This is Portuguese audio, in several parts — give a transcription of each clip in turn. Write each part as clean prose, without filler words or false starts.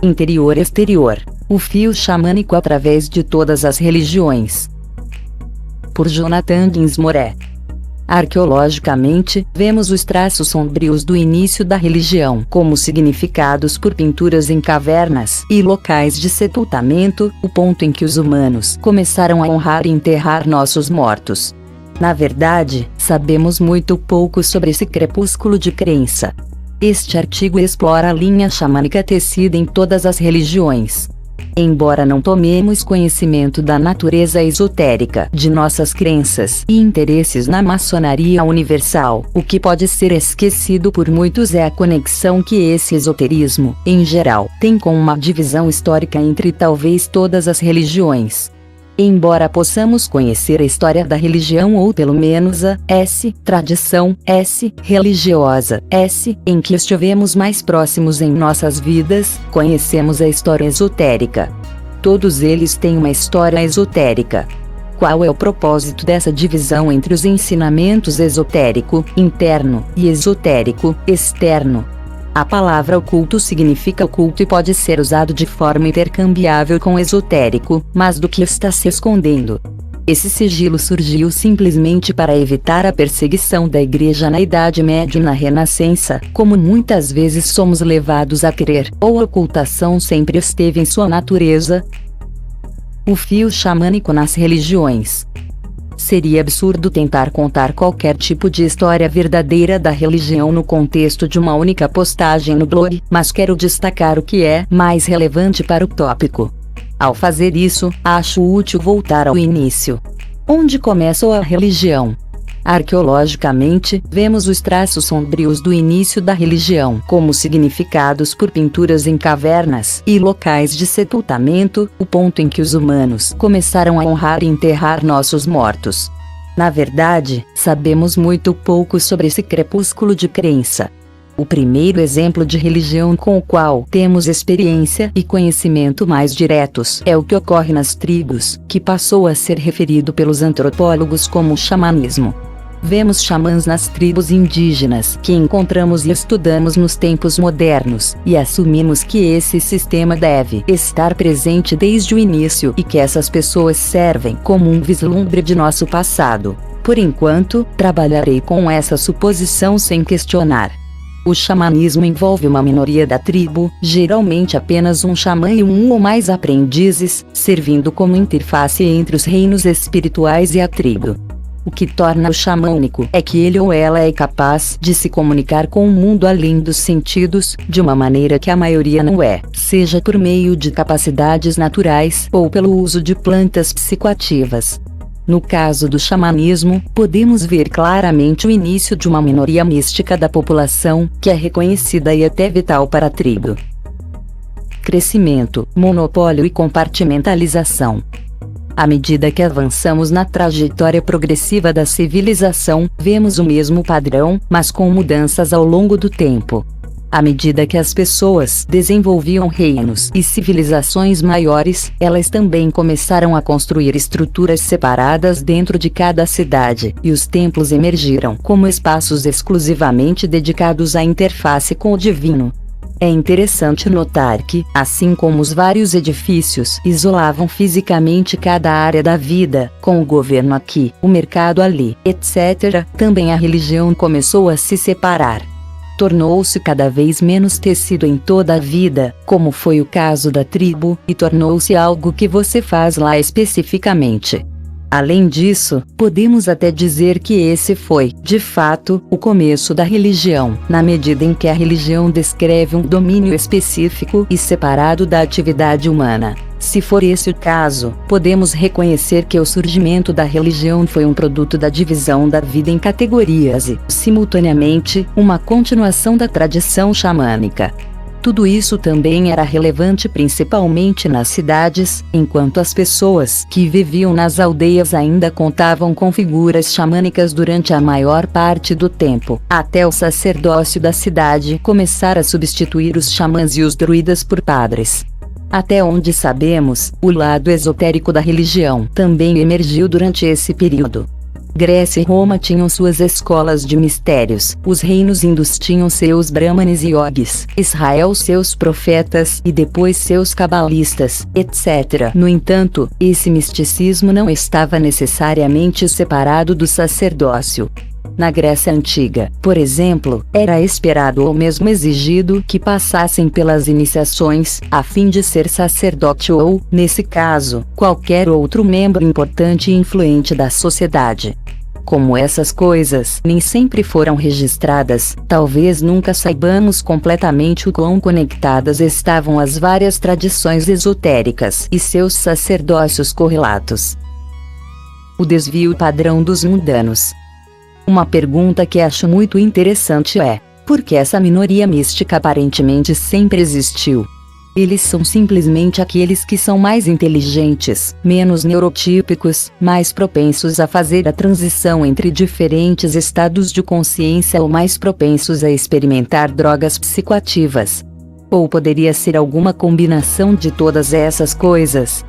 Interior e exterior. O fio xamânico através de todas as religiões. Por Jonathan Dinsmore. Arqueologicamente, vemos os traços sombrios do início da religião como significados por pinturas em cavernas e locais de sepultamento, o ponto em que os humanos começaram a honrar e enterrar nossos mortos. Na verdade, sabemos muito pouco sobre esse crepúsculo de crença. Este artigo explora a linha xamânica tecida em todas as religiões. Embora não tomemos conhecimento da natureza esotérica de nossas crenças e interesses na maçonaria universal, o que pode ser esquecido por muitos é a conexão que esse esoterismo, em geral, tem com uma divisão histórica entre talvez todas as religiões. Embora possamos conhecer a história da religião ou pelo menos a tradição religiosa em que estivemos mais próximos em nossas vidas, conhecemos a história esotérica. Todos eles têm uma história esotérica. Qual é o propósito dessa divisão entre os ensinamentos esotérico, interno, e esotérico, externo? A palavra oculto significa oculto e pode ser usado de forma intercambiável com esotérico, mas do que está se escondendo? Esse sigilo surgiu simplesmente para evitar a perseguição da Igreja na Idade Média e na Renascença, como muitas vezes somos levados a crer, ou a ocultação sempre esteve em sua natureza? O fio xamânico nas religiões. Seria absurdo tentar contar qualquer tipo de história verdadeira da religião no contexto de uma única postagem no blog, mas quero destacar o que é mais relevante para o tópico. Ao fazer isso, acho útil voltar ao início. Onde começou a religião? Arqueologicamente, vemos os traços sombrios do início da religião como significados por pinturas em cavernas e locais de sepultamento, o ponto em que os humanos começaram a honrar e enterrar nossos mortos. Na verdade, sabemos muito pouco sobre esse crepúsculo de crença. O primeiro exemplo de religião com o qual temos experiência e conhecimento mais diretos é o que ocorre nas tribos, que passou a ser referido pelos antropólogos como xamanismo. Vemos xamãs nas tribos indígenas que encontramos e estudamos nos tempos modernos, e assumimos que esse sistema deve estar presente desde o início e que essas pessoas servem como um vislumbre de nosso passado. Por enquanto, trabalharei com essa suposição sem questionar. O xamanismo envolve uma minoria da tribo, geralmente apenas um xamã e um ou mais aprendizes, servindo como interface entre os reinos espirituais e a tribo. O que torna o xamã único é que ele ou ela é capaz de se comunicar com o mundo além dos sentidos, de uma maneira que a maioria não é, seja por meio de capacidades naturais ou pelo uso de plantas psicoativas. No caso do xamanismo, podemos ver claramente o início de uma minoria mística da população, que é reconhecida e até vital para a tribo. Crescimento, monopólio e compartimentalização. À medida que avançamos na trajetória progressiva da civilização, vemos o mesmo padrão, mas com mudanças ao longo do tempo. À medida que as pessoas desenvolviam reinos e civilizações maiores, elas também começaram a construir estruturas separadas dentro de cada cidade, e os templos emergiram como espaços exclusivamente dedicados à interface com o divino. É interessante notar que, assim como os vários edifícios isolavam fisicamente cada área da vida, com o governo aqui, o mercado ali, etc., também a religião começou a se separar. Tornou-se cada vez menos tecido em toda a vida, como foi o caso da tribo, e tornou-se algo que você faz lá especificamente. Além disso, podemos até dizer que esse foi, de fato, o começo da religião, na medida em que a religião descreve um domínio específico e separado da atividade humana. Se for esse o caso, podemos reconhecer que o surgimento da religião foi um produto da divisão da vida em categorias e, simultaneamente, uma continuação da tradição xamânica. Tudo isso também era relevante principalmente nas cidades, enquanto as pessoas que viviam nas aldeias ainda contavam com figuras xamânicas durante a maior parte do tempo, até o sacerdócio da cidade começar a substituir os xamãs e os druidas por padres. Até onde sabemos, o lado esotérico da religião também emergiu durante esse período. Grécia e Roma tinham suas escolas de mistérios, os reinos hindus tinham seus brahmanes e yogis, Israel seus profetas e depois seus cabalistas, etc. No entanto, esse misticismo não estava necessariamente separado do sacerdócio. Na Grécia Antiga, por exemplo, era esperado ou mesmo exigido que passassem pelas iniciações, a fim de ser sacerdote ou, nesse caso, qualquer outro membro importante e influente da sociedade. Como essas coisas nem sempre foram registradas, talvez nunca saibamos completamente o quão conectadas estavam as várias tradições esotéricas e seus sacerdócios correlatos. O desvio padrão dos mundanos. Uma pergunta que acho muito interessante é: por que essa minoria mística aparentemente sempre existiu? Eles são simplesmente aqueles que são mais inteligentes, menos neurotípicos, mais propensos a fazer a transição entre diferentes estados de consciência ou mais propensos a experimentar drogas psicoativas. Ou poderia ser alguma combinação de todas essas coisas?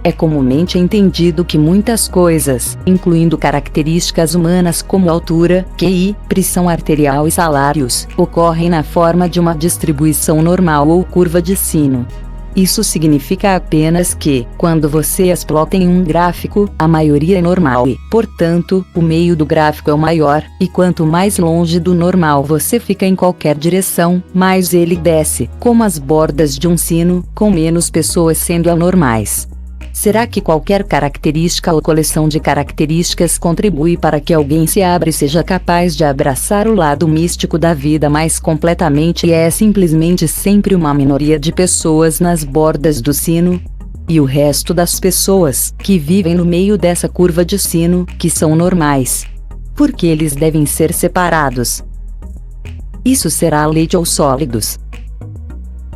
É comumente entendido que muitas coisas, incluindo características humanas como altura, QI, pressão arterial e salários, ocorrem na forma de uma distribuição normal ou curva de sino. Isso significa apenas que, quando você as plota em um gráfico, a maioria é normal e, portanto, o meio do gráfico é o maior, e quanto mais longe do normal você fica em qualquer direção, mais ele desce, como as bordas de um sino, com menos pessoas sendo anormais. Será que qualquer característica ou coleção de características contribui para que alguém se abra e seja capaz de abraçar o lado místico da vida mais completamente e é simplesmente sempre uma minoria de pessoas nas bordas do sino? E o resto das pessoas, que vivem no meio dessa curva de sino, que são normais? Por que eles devem ser separados? Isso será leite ou sólidos?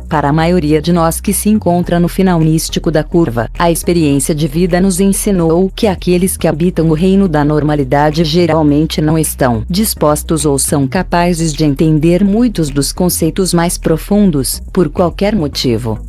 Para a maioria de nós que se encontra no final místico da curva, a experiência de vida nos ensinou que aqueles que habitam o reino da normalidade geralmente não estão dispostos ou são capazes de entender muitos dos conceitos mais profundos, por qualquer motivo.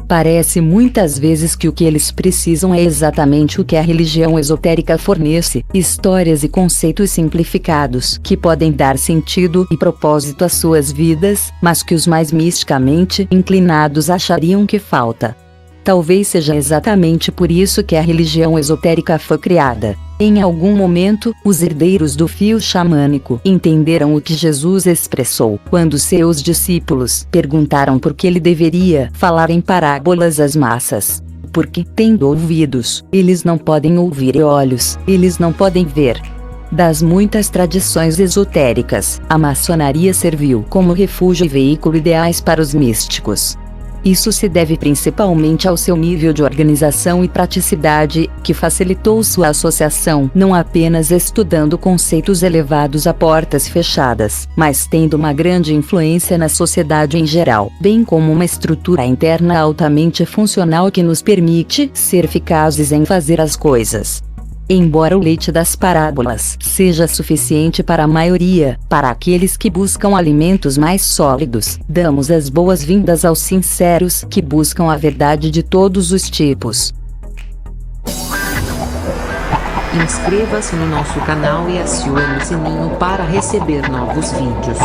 Parece muitas vezes que o que eles precisam é exatamente o que a religião esotérica fornece: histórias e conceitos simplificados que podem dar sentido e propósito às suas vidas, mas que os mais misticamente inclinados achariam que falta. Talvez seja exatamente por isso que a religião esotérica foi criada. Em algum momento, os herdeiros do fio xamânico entenderam o que Jesus expressou quando seus discípulos perguntaram por que ele deveria falar em parábolas às massas. Porque, tendo ouvidos, eles não podem ouvir, e olhos, eles não podem ver. Das muitas tradições esotéricas, a maçonaria serviu como refúgio e veículo ideais para os místicos. Isso se deve principalmente ao seu nível de organização e praticidade, que facilitou sua associação não apenas estudando conceitos elevados a portas fechadas, mas tendo uma grande influência na sociedade em geral, bem como uma estrutura interna altamente funcional que nos permite ser eficazes em fazer as coisas. Embora o leite das parábolas seja suficiente para a maioria, para aqueles que buscam alimentos mais sólidos, damos as boas-vindas aos sinceros que buscam a verdade de todos os tipos. Inscreva-se no nosso canal e acione o sininho para receber novos vídeos.